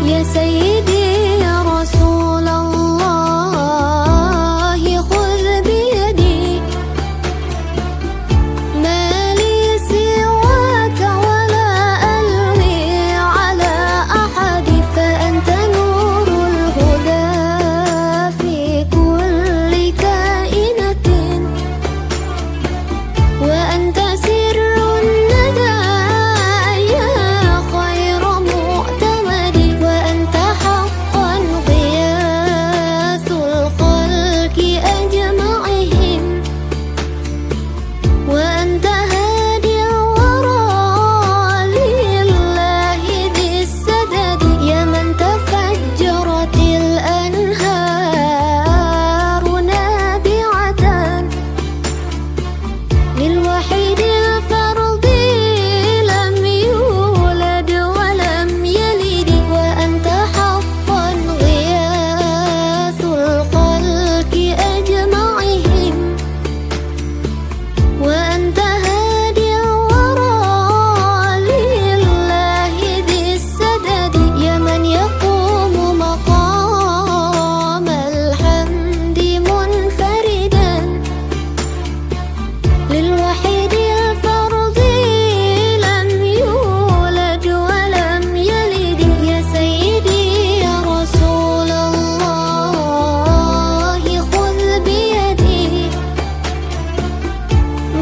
يا سيدي يا رسول الله خذ بيدي ما لي سواك ولا ألوي على أحد فأنت نور الهدى في كل كائنة وأنت سر الندى يا خير مؤتمد وأنت حقا غياث الخلق أجمعهم وأنت هادي الورى لله ذي السدد يا من تفجرت الأنهار نابعة للوحيد الفرد لم يولد ولم يلد وأنت حقا غياث الخلق أجمعهم وأنت هادي الورى لله ذي السدد يا من يقوم مقام الحمد منفردا للوحيد الفرد لم يولد ولم يلد يا سيدي يا رسول الله خذ بيدي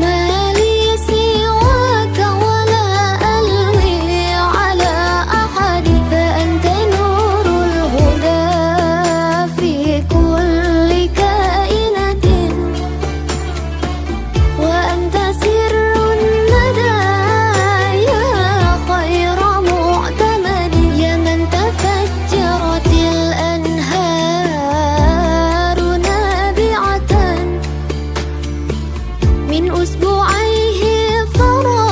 ما لي سواك ولا ألوي على أحد فأنت نور الهدى في كل كائنة وأنت سر الندى يا خير مؤتمد يا من تفجرت الأنهار نابعة من أسبوعيه ثرى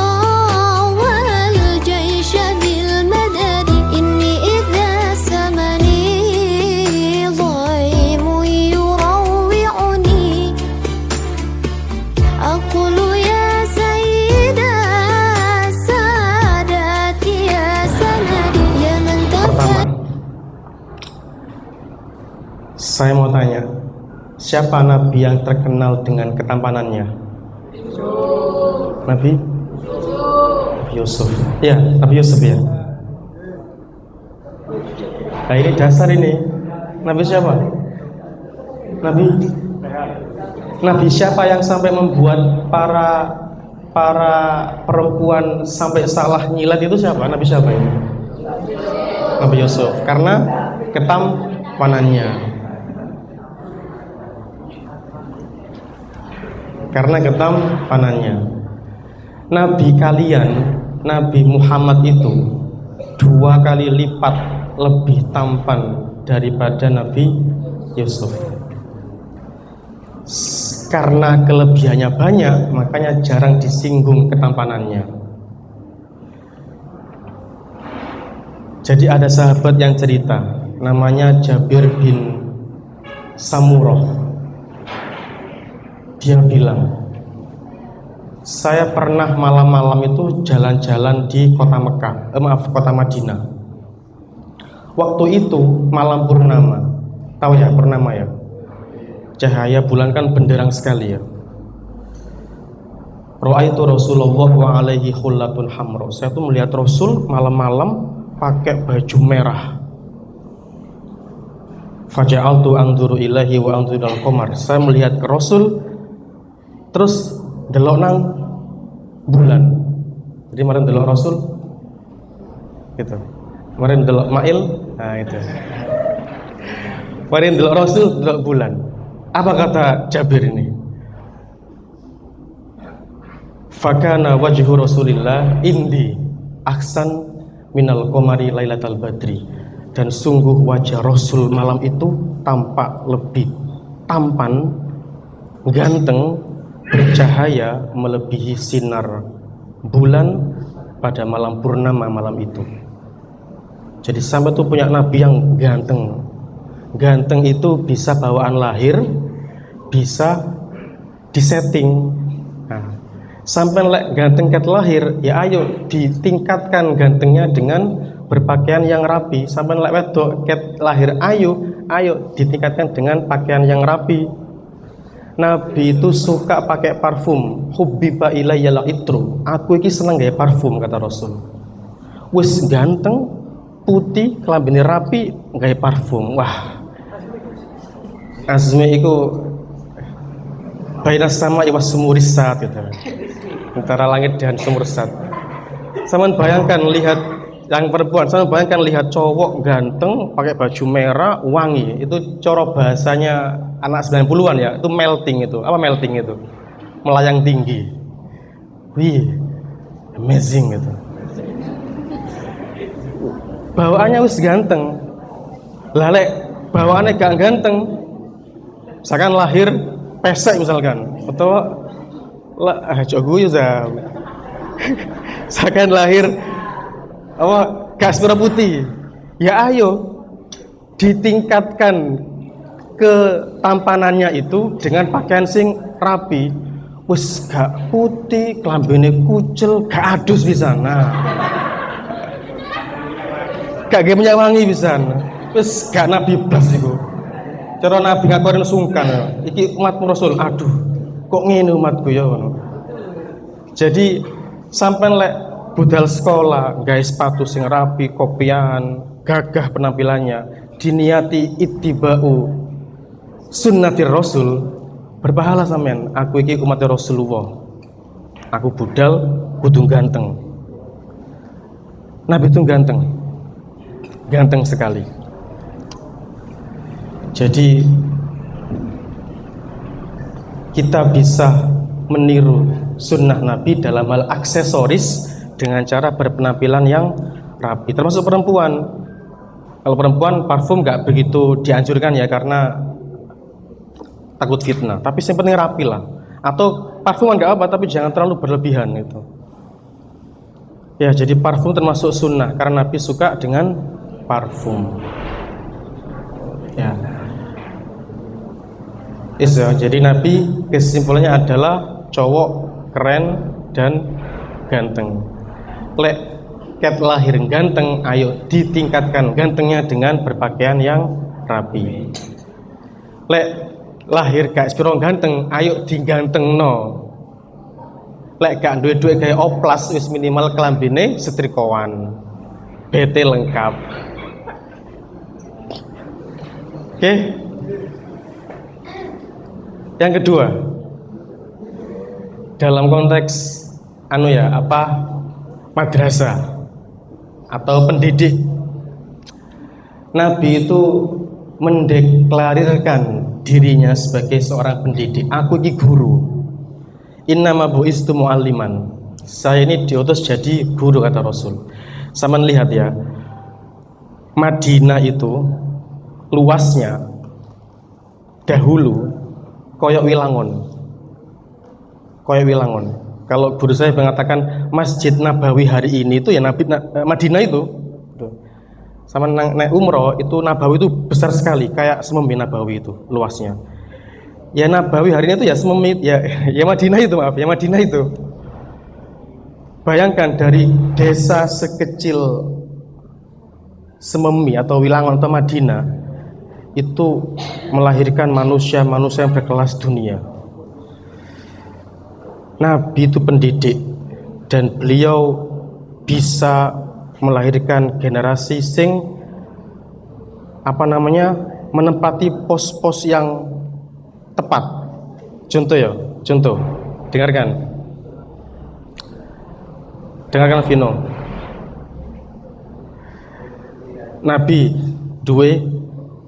والجيش بالمدد إني إذا سمني ضيم يروعني أقول يا سيدا ساداتي يا سندي يا من Pertama, saya mau tanya, siapa nabi yang terkenal dengan ketampanannya? Nabi Yusuf. Ya, Nabi Yusuf ya. Nah ini dasar ini. Nabi siapa? Nabi siapa yang sampai membuat para perempuan sampai salah nyilat itu siapa? Nabi siapa ini? Nabi Yusuf. Karena ketampanannya. Karena ketampanannya. Nabi kalian, Nabi Muhammad itu 2 kali lipat lebih tampan daripada Nabi Yusuf. Karena kelebihannya banyak, makanya jarang disinggung ketampanannya. Jadi ada sahabat yang cerita, namanya Jabir bin Samurah. Dia bilang, saya pernah malam-malam itu jalan-jalan di kota kota Madinah. Waktu itu malam purnama. Tahu ya purnama ya? Cahaya bulan kan benderang sekali ya. Ra'aitu Rasulullah wa alaihi khullatun hamra. Saya tuh melihat Rasul malam-malam pakai baju merah. Faja'altu anzuru ilahi wa anzuru al-qamar. Saya melihat ke Rasul terus delok nang bulan. Jadi kemarin delok Rasul gitu. Kemarin delok Mail, nah itu. Kemarin delok Rasul, delok bulan. Apa kata Jabir ini? Fakana wajhu Rasulillah indi aksan minal qamari lailatal badri. Dan sungguh wajah Rasul malam itu tampak lebih tampan, ganteng, bercahaya melebihi sinar bulan pada malam purnama malam itu. Jadi sampai tuh punya nabi yang ganteng. Ganteng itu bisa bawaan lahir, bisa disetting. Nah, sampai ganteng ket lahir, ya ayo ditingkatkan gantengnya dengan berpakaian yang rapi. Sampai lek wedok ket lahir ayu, ayo ditingkatkan dengan pakaian yang rapi. Nabi itu suka pakai parfum. Hubbiba ilayya itru. Aku iki seneng gawe parfum, kata Rasul. Wis ganteng, putih, kelambine rapi, gawe parfum. Wah. Azmi iku bainas sama iwas sumurisat gitu. Antara langit dan sumur sat. Saman bayangkan lihat yang perempuan, saman bayangkan lihat cowok ganteng pakai baju merah wangi, itu cara bahasanya anak 90-an ya, itu melting itu. Apa melting itu? Melayang tinggi. Wih, amazing gitu. Bawaannya wis ganteng. Lah lek bawaannya gak ganteng, misalkan lahir pesek misalkan, atau lah guyu za. Misalkan lahir apa gas merah putih, ya ayo ditingkatkan ketampanannya itu dengan pakaian sing rapi. Wis gak putih, klambine kucel, gak adus bisa. Nah, gak ge wangi bisa. Wis gak nabi blas iku. Cara nabi ngakorin sungkan. Iki umat Rasul, aduh, kok ngene umatku ya ngono. Jadi sampean lek budal sekolah, gawe sepatu sing rapi, kopian, gagah penampilannya, diniati ittiba'u sunnatir Rasul, berpahala sampean. Aku iki umat Rasulullah. Aku budal kudu ganteng. Nabi itu ganteng. Ganteng sekali. Jadi kita bisa meniru sunnah Nabi dalam hal aksesoris dengan cara berpenampilan yang rapi, termasuk perempuan. Kalau perempuan parfum nggak begitu dianjurkan ya, karena takut fitnah, tapi yang penting rapi lah. Atau parfum nggak apa, tapi jangan terlalu berlebihan itu ya. Jadi parfum termasuk sunnah karena Nabi suka dengan parfum ya. Jadi Nabi kesimpulannya adalah cowok keren dan ganteng. Lek ket lahir ganteng, ayo ditingkatkan gantengnya dengan berpakaian yang rapi. Lek lahir gak sepiro ganteng, ayo digantengno. Lek gak duwe-duwe kayak oplas, wis minimal kelambine setrikoan, BT lengkap. Oke. Yang kedua, dalam konteks madrasah atau pendidik, Nabi itu mendeklarasikan dirinya sebagai seorang pendidik. Aku ini guru. Innama bu'istu mu'alliman. Saya ini diutus jadi guru, kata Rasul. Sama lihat ya, Madinah itu luasnya dahulu koyok wilangon. Kalau guru saya mengatakan Masjid Nabawi hari ini itu ya Madinah itu. Sama naik umroh itu Nabawi itu besar sekali, kayak Sememi Nabawi itu luasnya. Ya Nabawi hari ini itu ya Sememi ya Madinah itu, maaf ya Madinah itu. Bayangkan dari desa sekecil Sememi atau Wilangon atau Madinah itu melahirkan manusia-manusia yang berkelas dunia. Nabi itu pendidik dan beliau bisa melahirkan generasi sing menempati pos-pos yang tepat. Contoh, dengarkan Vino. Nabi duwe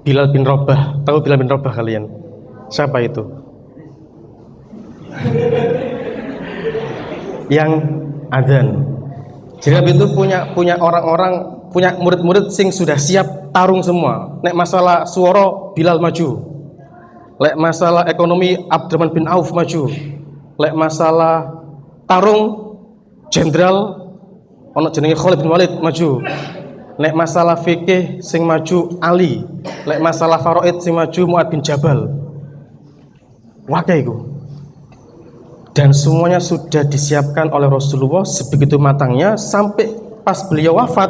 Bilal bin Rabah. Tahu Bilal bin Rabah kalian? Siapa itu? Yang adzan. Jadi Nabi itu punya orang-orang, punya murid-murid sing sudah siap tarung semua. Nek masalah suara Bilal maju. Lek masalah ekonomi Abdurrahman bin Auf maju. Lek masalah tarung jenderal ono jenenge Khalid bin Walid maju. Lek masalah fikih sing maju Ali. Lek masalah faraid sing maju Mu'ad bin Jabal. Wakai iku. Dan semuanya sudah disiapkan oleh Rasulullah sebegitu matangnya, sampai pas beliau wafat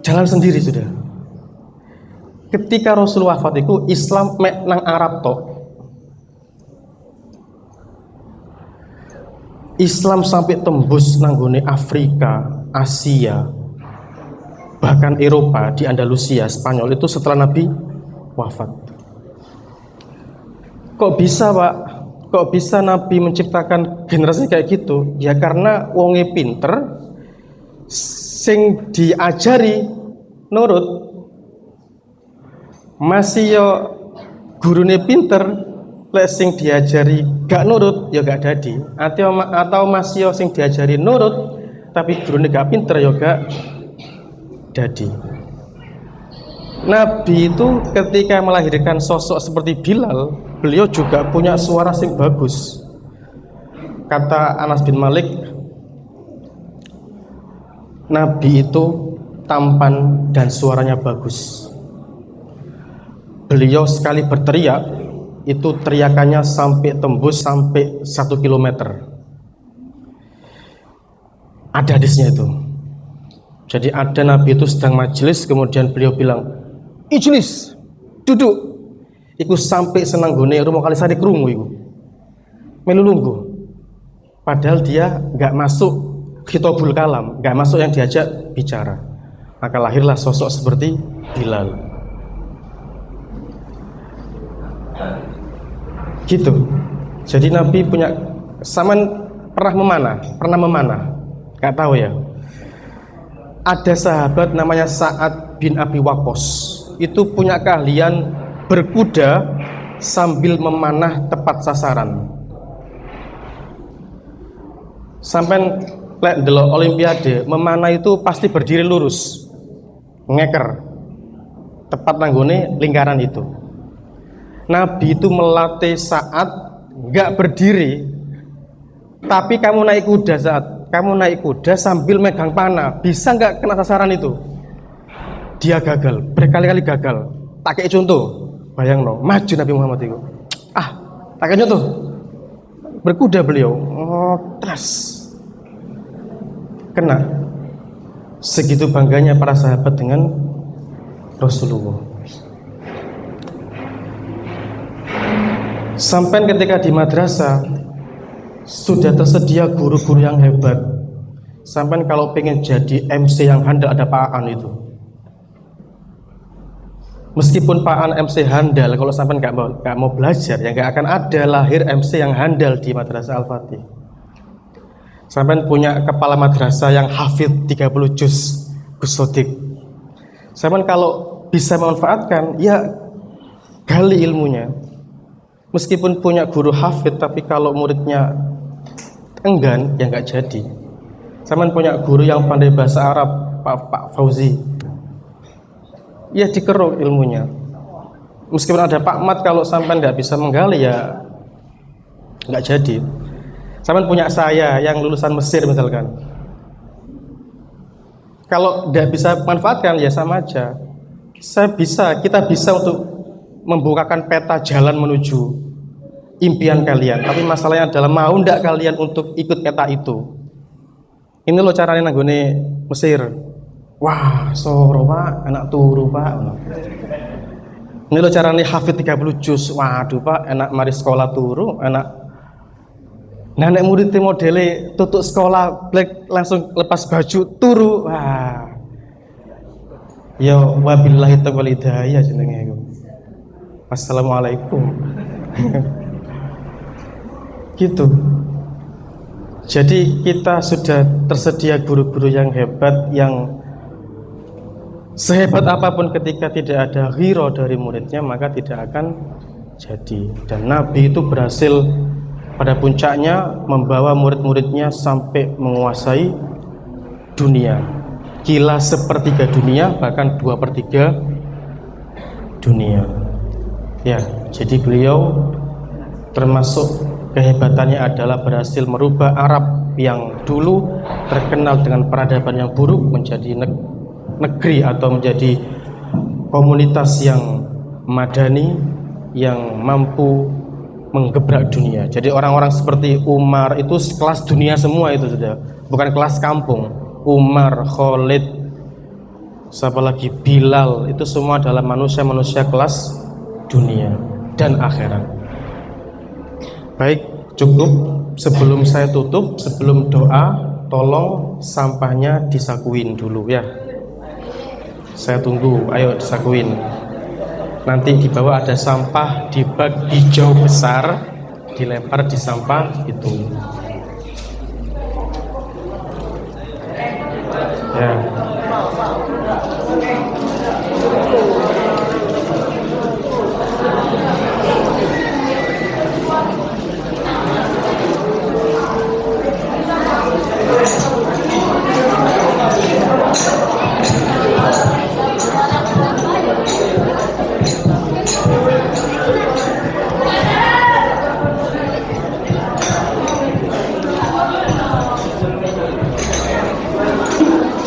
jalan sendiri sudah. Ketika Rasul wafat itu Islam mek nang Arab tok. Islam sampai tembus nanggone Afrika, Asia, bahkan Eropa di Andalusia, Spanyol itu setelah Nabi wafat. Kok bisa, Pak? Kok bisa Nabi menciptakan generasi kayak gitu? Ya karena wonge pinter, sing diajari nurut. Masih yo gurune pinter, lek sing diajari gak nurut ya gak dadi. Atau masih yo sing diajari nurut tapi gurune gak pinter ya gak dadi. Nabi itu ketika melahirkan sosok seperti Bilal, beliau juga punya suara sing bagus. Kata Anas bin Malik, Nabi itu tampan dan suaranya bagus. Beliau sekali berteriak, itu teriakannya sampai tembus sampai 1 kilometer. Ada hadisnya itu. Jadi ada Nabi itu sedang majelis, kemudian beliau bilang, "Ijlis, duduk." Iku sampai senanggone rumah Kalisari krungu iku. Melu lungguh. Padahal dia nggak masuk khitabul kalam, nggak masuk yang diajak bicara. Maka lahirlah sosok seperti Bilal. Gitu. Jadi Nabi punya, saman pernah memanah. Nggak tahu ya. Ada sahabat namanya Sa'ad bin Abi Waqqas. Itu punya keahlian berkuda sambil memanah tepat sasaran. Sampai lek delok olimpiade, memanah itu pasti berdiri lurus. Ngeker. Tepat nanggone lingkaran itu. Nabi itu melatih Sa'ad nggak berdiri, tapi kamu naik kuda Sa'ad, kamu naik kuda sambil megang panah, bisa nggak kena sasaran itu? Dia gagal, berkali-kali gagal. Tak kayak contoh, bayang no, maju Nabi Muhammad itu. Tak kayak contoh, berkuda beliau, tras, kena. Segitu bangganya para sahabat dengan Rasulullah. Sampai ketika di madrasah sudah tersedia guru-guru yang hebat. Sampai kalau pengen jadi MC yang handal ada Pak Aan itu. Meskipun Pak Aan MC handal, kalau sampai nggak mau belajar, ya nggak akan ada lahir MC yang handal di madrasah Al-Fatih. Sampai punya kepala madrasah yang hafid 30 juz, Gus Sodik. Sampai kalau bisa memanfaatkan, ya gali ilmunya. Meskipun punya guru hafid, tapi kalau muridnya enggan, ya nggak jadi. Sampai punya guru yang pandai bahasa Arab, Pak Fauzi, ya dikeruk ilmunya. Meskipun ada Pak Mat, kalau sampai nggak bisa menggali, ya nggak jadi. Sampai punya saya yang lulusan Mesir misalkan, kalau nggak bisa manfaatkan, ya sama aja. Kita bisa untuk membukakan peta jalan menuju impian kalian, tapi masalahnya adalah mau ndak kalian untuk ikut peta itu. Ini loh caranya nanggone Mesir. Wah, soro Pak, anak turu Pak. Ini loh caranya hafid 30 juz. Waduh Pak, enak mari sekolah turu, enak. Nek muridnya modele tutup sekolah langsung lepas baju turu. Wah. Ya wabillahi taufiq hidayah jenenge iku. Assalamualaikum. Gitu. Jadi kita sudah tersedia guru-guru yang hebat, yang sehebat apapun ketika tidak ada ghirah dari muridnya maka tidak akan jadi. Dan Nabi itu berhasil pada puncaknya membawa murid-muridnya sampai menguasai dunia. Kila sepertiga dunia, bahkan 2/3 dunia. Ya, jadi beliau termasuk kehebatannya adalah berhasil merubah Arab yang dulu terkenal dengan peradaban yang buruk menjadi negeri atau menjadi komunitas yang madani, yang mampu menggebrak dunia. Jadi orang-orang seperti Umar itu kelas dunia semua itu sudah, bukan kelas kampung. Umar, Khalid, siapa lagi Bilal, itu semua adalah manusia-manusia kelas dunia dan akhirat. Baik, cukup. Sebelum saya tutup, sebelum doa, tolong sampahnya disakuin dulu ya. Saya tunggu, ayo disakuin. Nanti di bawah ada sampah di bag hijau besar, dilempar di sampah itu. Ya.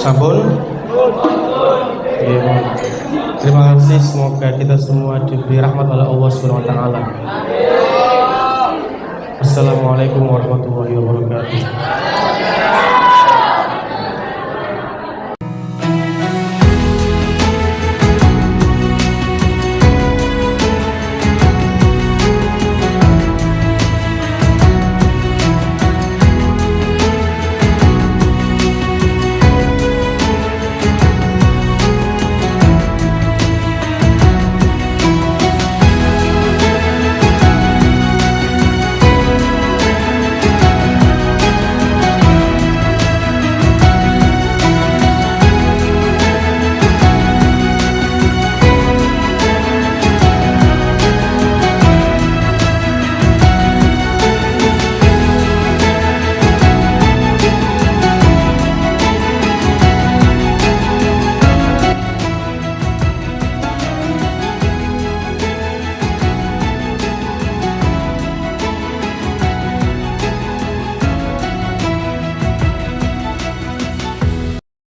Sampun. Ya. Terima kasih, semoga kita semua diberi rahmat oleh Allah Subhanahu wa taala. Assalamualaikum warahmatullahi wabarakatuh.